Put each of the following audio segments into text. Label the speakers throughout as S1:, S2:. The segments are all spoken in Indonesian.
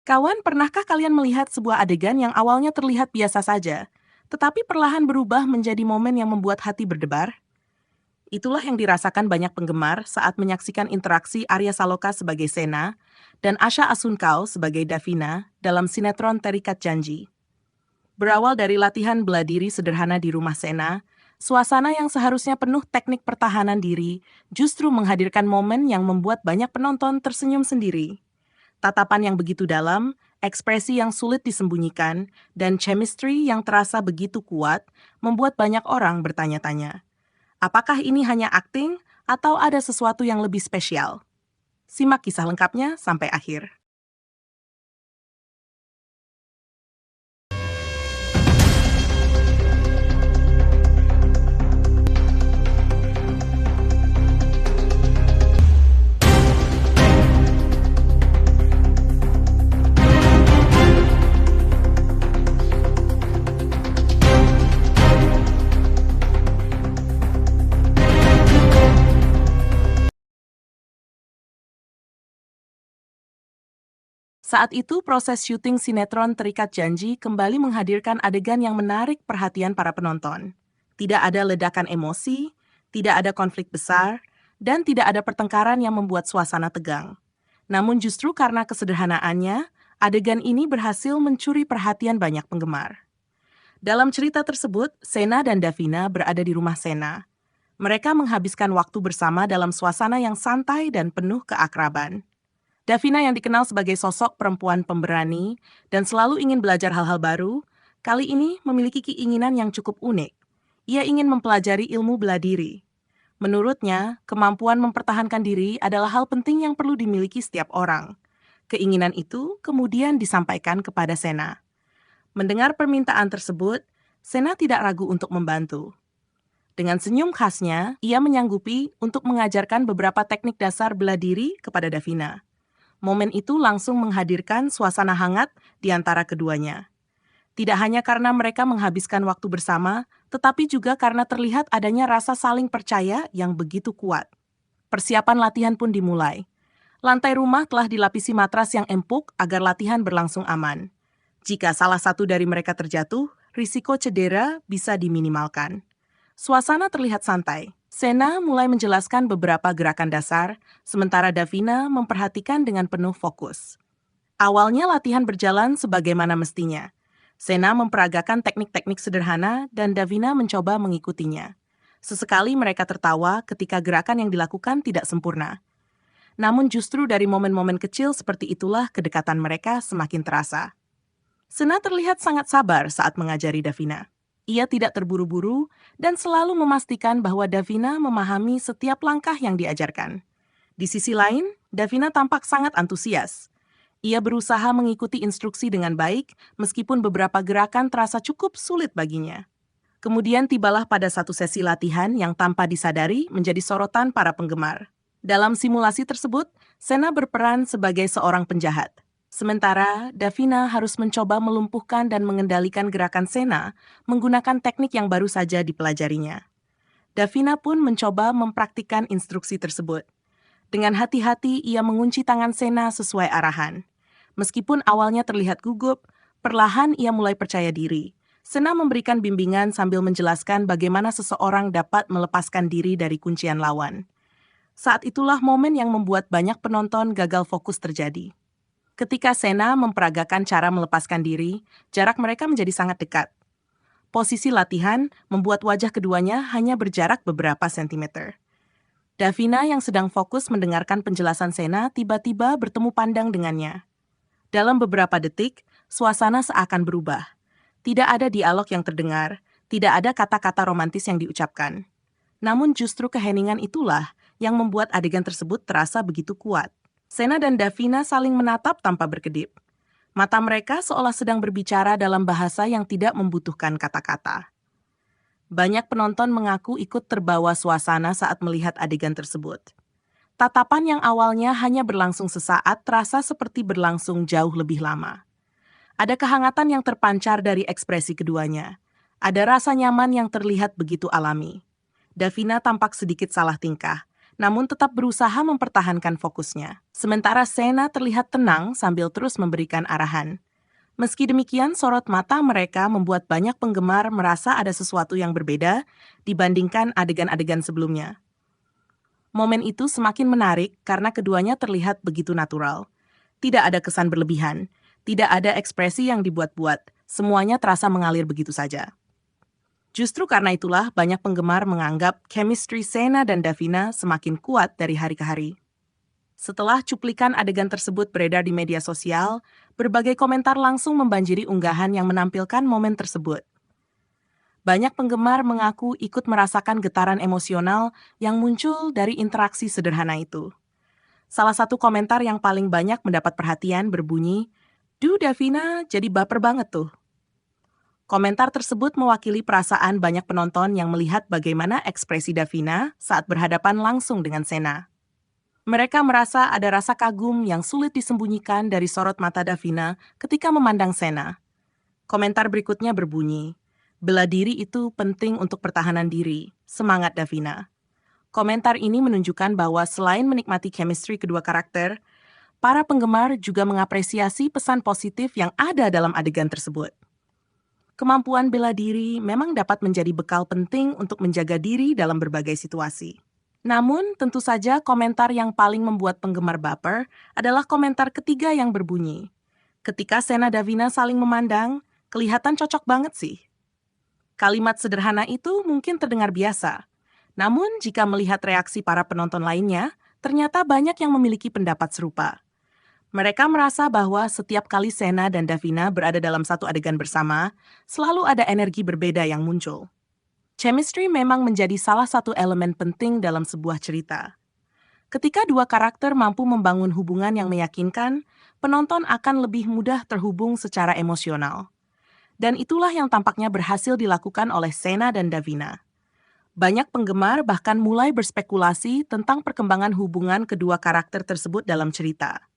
S1: Kawan, pernahkah kalian melihat sebuah adegan yang awalnya terlihat biasa saja, tetapi perlahan berubah menjadi momen yang membuat hati berdebar? Itulah yang dirasakan banyak penggemar saat menyaksikan interaksi Arya Saloka sebagai Sena dan Asha Asunkau sebagai Davina dalam sinetron Terikat Janji. Berawal dari latihan bela diri sederhana di rumah Sena, suasana yang seharusnya penuh teknik pertahanan diri justru menghadirkan momen yang membuat banyak penonton tersenyum sendiri. Tatapan yang begitu dalam, ekspresi yang sulit disembunyikan, dan chemistry yang terasa begitu kuat membuat banyak orang bertanya-tanya, apakah ini hanya akting atau ada sesuatu yang lebih spesial? Simak kisah lengkapnya sampai akhir. Saat itu, proses syuting sinetron Terikat Janji kembali menghadirkan adegan yang menarik perhatian para penonton. Tidak ada ledakan emosi, tidak ada konflik besar, dan tidak ada pertengkaran yang membuat suasana tegang. Namun justru karena kesederhanaannya, adegan ini berhasil mencuri perhatian banyak penggemar. Dalam cerita tersebut, Sena dan Davina berada di rumah Sena. Mereka menghabiskan waktu bersama dalam suasana yang santai dan penuh keakraban. Davina yang dikenal sebagai sosok perempuan pemberani dan selalu ingin belajar hal-hal baru, kali ini memiliki keinginan yang cukup unik. Ia ingin mempelajari ilmu bela diri. Menurutnya, kemampuan mempertahankan diri adalah hal penting yang perlu dimiliki setiap orang. Keinginan itu kemudian disampaikan kepada Sena. Mendengar permintaan tersebut, Sena tidak ragu untuk membantu. Dengan senyum khasnya, ia menyanggupi untuk mengajarkan beberapa teknik dasar bela diri kepada Davina. Momen itu langsung menghadirkan suasana hangat di antara keduanya. Tidak hanya karena mereka menghabiskan waktu bersama, tetapi juga karena terlihat adanya rasa saling percaya yang begitu kuat. Persiapan latihan pun dimulai. Lantai rumah telah dilapisi matras yang empuk agar latihan berlangsung aman. Jika salah satu dari mereka terjatuh, risiko cedera bisa diminimalkan. Suasana terlihat santai. Sena mulai menjelaskan beberapa gerakan dasar, sementara Davina memperhatikan dengan penuh fokus. Awalnya latihan berjalan sebagaimana mestinya. Sena memperagakan teknik-teknik sederhana dan Davina mencoba mengikutinya. Sesekali mereka tertawa ketika gerakan yang dilakukan tidak sempurna. Namun justru dari momen-momen kecil seperti itulah kedekatan mereka semakin terasa. Sena terlihat sangat sabar saat mengajari Davina. Ia tidak terburu-buru dan selalu memastikan bahwa Davina memahami setiap langkah yang diajarkan. Di sisi lain, Davina tampak sangat antusias. Ia berusaha mengikuti instruksi dengan baik, meskipun beberapa gerakan terasa cukup sulit baginya. Kemudian tibalah pada satu sesi latihan yang tanpa disadari menjadi sorotan para penggemar. Dalam simulasi tersebut, Sena berperan sebagai seorang penjahat. Sementara, Davina harus mencoba melumpuhkan dan mengendalikan gerakan Sena menggunakan teknik yang baru saja dipelajarinya. Davina pun mencoba mempraktikkan instruksi tersebut. Dengan hati-hati, ia mengunci tangan Sena sesuai arahan. Meskipun awalnya terlihat gugup, perlahan ia mulai percaya diri. Sena memberikan bimbingan sambil menjelaskan bagaimana seseorang dapat melepaskan diri dari kuncian lawan. Saat itulah momen yang membuat banyak penonton gagal fokus terjadi. Ketika Sena memperagakan cara melepaskan diri, jarak mereka menjadi sangat dekat. Posisi latihan membuat wajah keduanya hanya berjarak beberapa sentimeter. Davina yang sedang fokus mendengarkan penjelasan Sena tiba-tiba bertemu pandang dengannya. Dalam beberapa detik, suasana seakan berubah. Tidak ada dialog yang terdengar, tidak ada kata-kata romantis yang diucapkan. Namun justru keheningan itulah yang membuat adegan tersebut terasa begitu kuat. Sena dan Davina saling menatap tanpa berkedip. Mata mereka seolah sedang berbicara dalam bahasa yang tidak membutuhkan kata-kata. Banyak penonton mengaku ikut terbawa suasana saat melihat adegan tersebut. Tatapan yang awalnya hanya berlangsung sesaat terasa seperti berlangsung jauh lebih lama. Ada kehangatan yang terpancar dari ekspresi keduanya. Ada rasa nyaman yang terlihat begitu alami. Davina tampak sedikit salah tingkah, namun tetap berusaha mempertahankan fokusnya. Sementara Sena terlihat tenang sambil terus memberikan arahan. Meski demikian, sorot mata mereka membuat banyak penggemar merasa ada sesuatu yang berbeda dibandingkan adegan-adegan sebelumnya. Momen itu semakin menarik karena keduanya terlihat begitu natural. Tidak ada kesan berlebihan, tidak ada ekspresi yang dibuat-buat, semuanya terasa mengalir begitu saja. Justru karena itulah banyak penggemar menganggap chemistry Sena dan Davina semakin kuat dari hari ke hari. Setelah cuplikan adegan tersebut beredar di media sosial, berbagai komentar langsung membanjiri unggahan yang menampilkan momen tersebut. Banyak penggemar mengaku ikut merasakan getaran emosional yang muncul dari interaksi sederhana itu. Salah satu komentar yang paling banyak mendapat perhatian berbunyi, "Duh Davina, jadi baper banget tuh." Komentar tersebut mewakili perasaan banyak penonton yang melihat bagaimana ekspresi Davina saat berhadapan langsung dengan Sena. Mereka merasa ada rasa kagum yang sulit disembunyikan dari sorot mata Davina ketika memandang Sena. Komentar berikutnya berbunyi, "Bela diri itu penting untuk pertahanan diri. Semangat Davina." Komentar ini menunjukkan bahwa selain menikmati chemistry kedua karakter, para penggemar juga mengapresiasi pesan positif yang ada dalam adegan tersebut. Kemampuan bela diri memang dapat menjadi bekal penting untuk menjaga diri dalam berbagai situasi. Namun, tentu saja komentar yang paling membuat penggemar baper adalah komentar ketiga yang berbunyi, "Ketika Sena Davina saling memandang, kelihatan cocok banget sih." Kalimat sederhana itu mungkin terdengar biasa, namun jika melihat reaksi para penonton lainnya, ternyata banyak yang memiliki pendapat serupa. Mereka merasa bahwa setiap kali Sena dan Davina berada dalam satu adegan bersama, selalu ada energi berbeda yang muncul. Chemistry memang menjadi salah satu elemen penting dalam sebuah cerita. Ketika dua karakter mampu membangun hubungan yang meyakinkan, penonton akan lebih mudah terhubung secara emosional. Dan itulah yang tampaknya berhasil dilakukan oleh Sena dan Davina. Banyak penggemar bahkan mulai berspekulasi tentang perkembangan hubungan kedua karakter tersebut dalam cerita.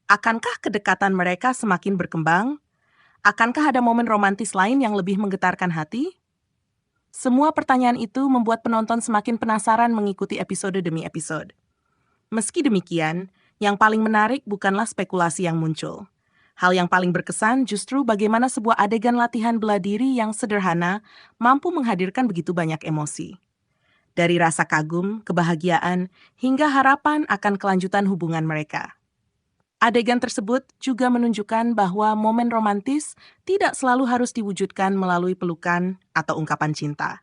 S1: Akankah kedekatan mereka semakin berkembang? Akankah ada momen romantis lain yang lebih menggetarkan hati? Semua pertanyaan itu membuat penonton semakin penasaran mengikuti episode demi episode. Meski demikian, yang paling menarik bukanlah spekulasi yang muncul. Hal yang paling berkesan justru bagaimana sebuah adegan latihan bela diri yang sederhana mampu menghadirkan begitu banyak emosi. Dari rasa kagum, kebahagiaan, hingga harapan akan kelanjutan hubungan mereka. Adegan tersebut juga menunjukkan bahwa momen romantis tidak selalu harus diwujudkan melalui pelukan atau ungkapan cinta.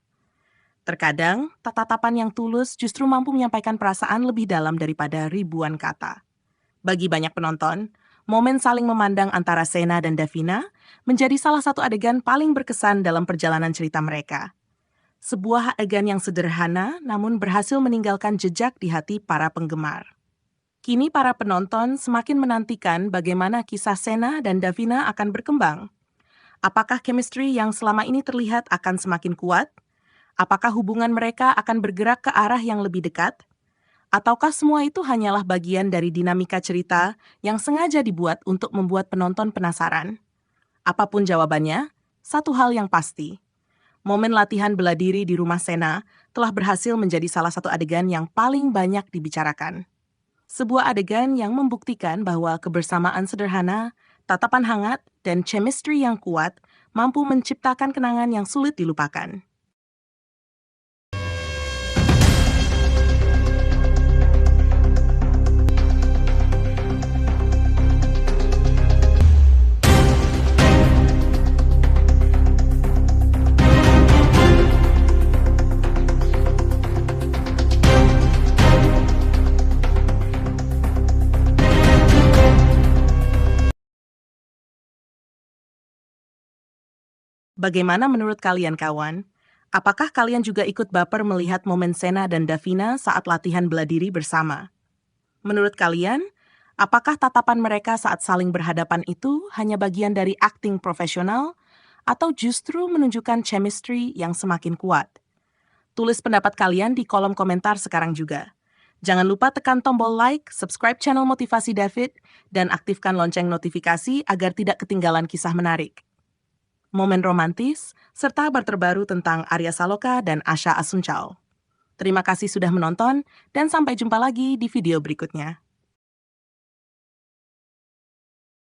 S1: Terkadang, tatapan yang tulus justru mampu menyampaikan perasaan lebih dalam daripada ribuan kata. Bagi banyak penonton, momen saling memandang antara Sena dan Davina menjadi salah satu adegan paling berkesan dalam perjalanan cerita mereka. Sebuah adegan yang sederhana namun berhasil meninggalkan jejak di hati para penggemar. Kini para penonton semakin menantikan bagaimana kisah Sena dan Davina akan berkembang. Apakah chemistry yang selama ini terlihat akan semakin kuat? Apakah hubungan mereka akan bergerak ke arah yang lebih dekat? Ataukah semua itu hanyalah bagian dari dinamika cerita yang sengaja dibuat untuk membuat penonton penasaran? Apapun jawabannya, satu hal yang pasti. Momen latihan bela diri di rumah Sena telah berhasil menjadi salah satu adegan yang paling banyak dibicarakan. Sebuah adegan yang membuktikan bahwa kebersamaan sederhana, tatapan hangat, dan chemistry yang kuat mampu menciptakan kenangan yang sulit dilupakan. Bagaimana menurut kalian, kawan? Apakah kalian juga ikut baper melihat momen Sena dan Davina saat latihan bela diri bersama? Menurut kalian, apakah tatapan mereka saat saling berhadapan itu hanya bagian dari akting profesional atau justru menunjukkan chemistry yang semakin kuat? Tulis pendapat kalian di kolom komentar sekarang juga. Jangan lupa tekan tombol like, subscribe channel Motivasi David, dan aktifkan lonceng notifikasi agar tidak ketinggalan kisah menarik, momen romantis, serta kabar terbaru tentang Arya Saloka dan Asha Asuncao. Terima kasih sudah menonton, dan sampai jumpa lagi di video berikutnya.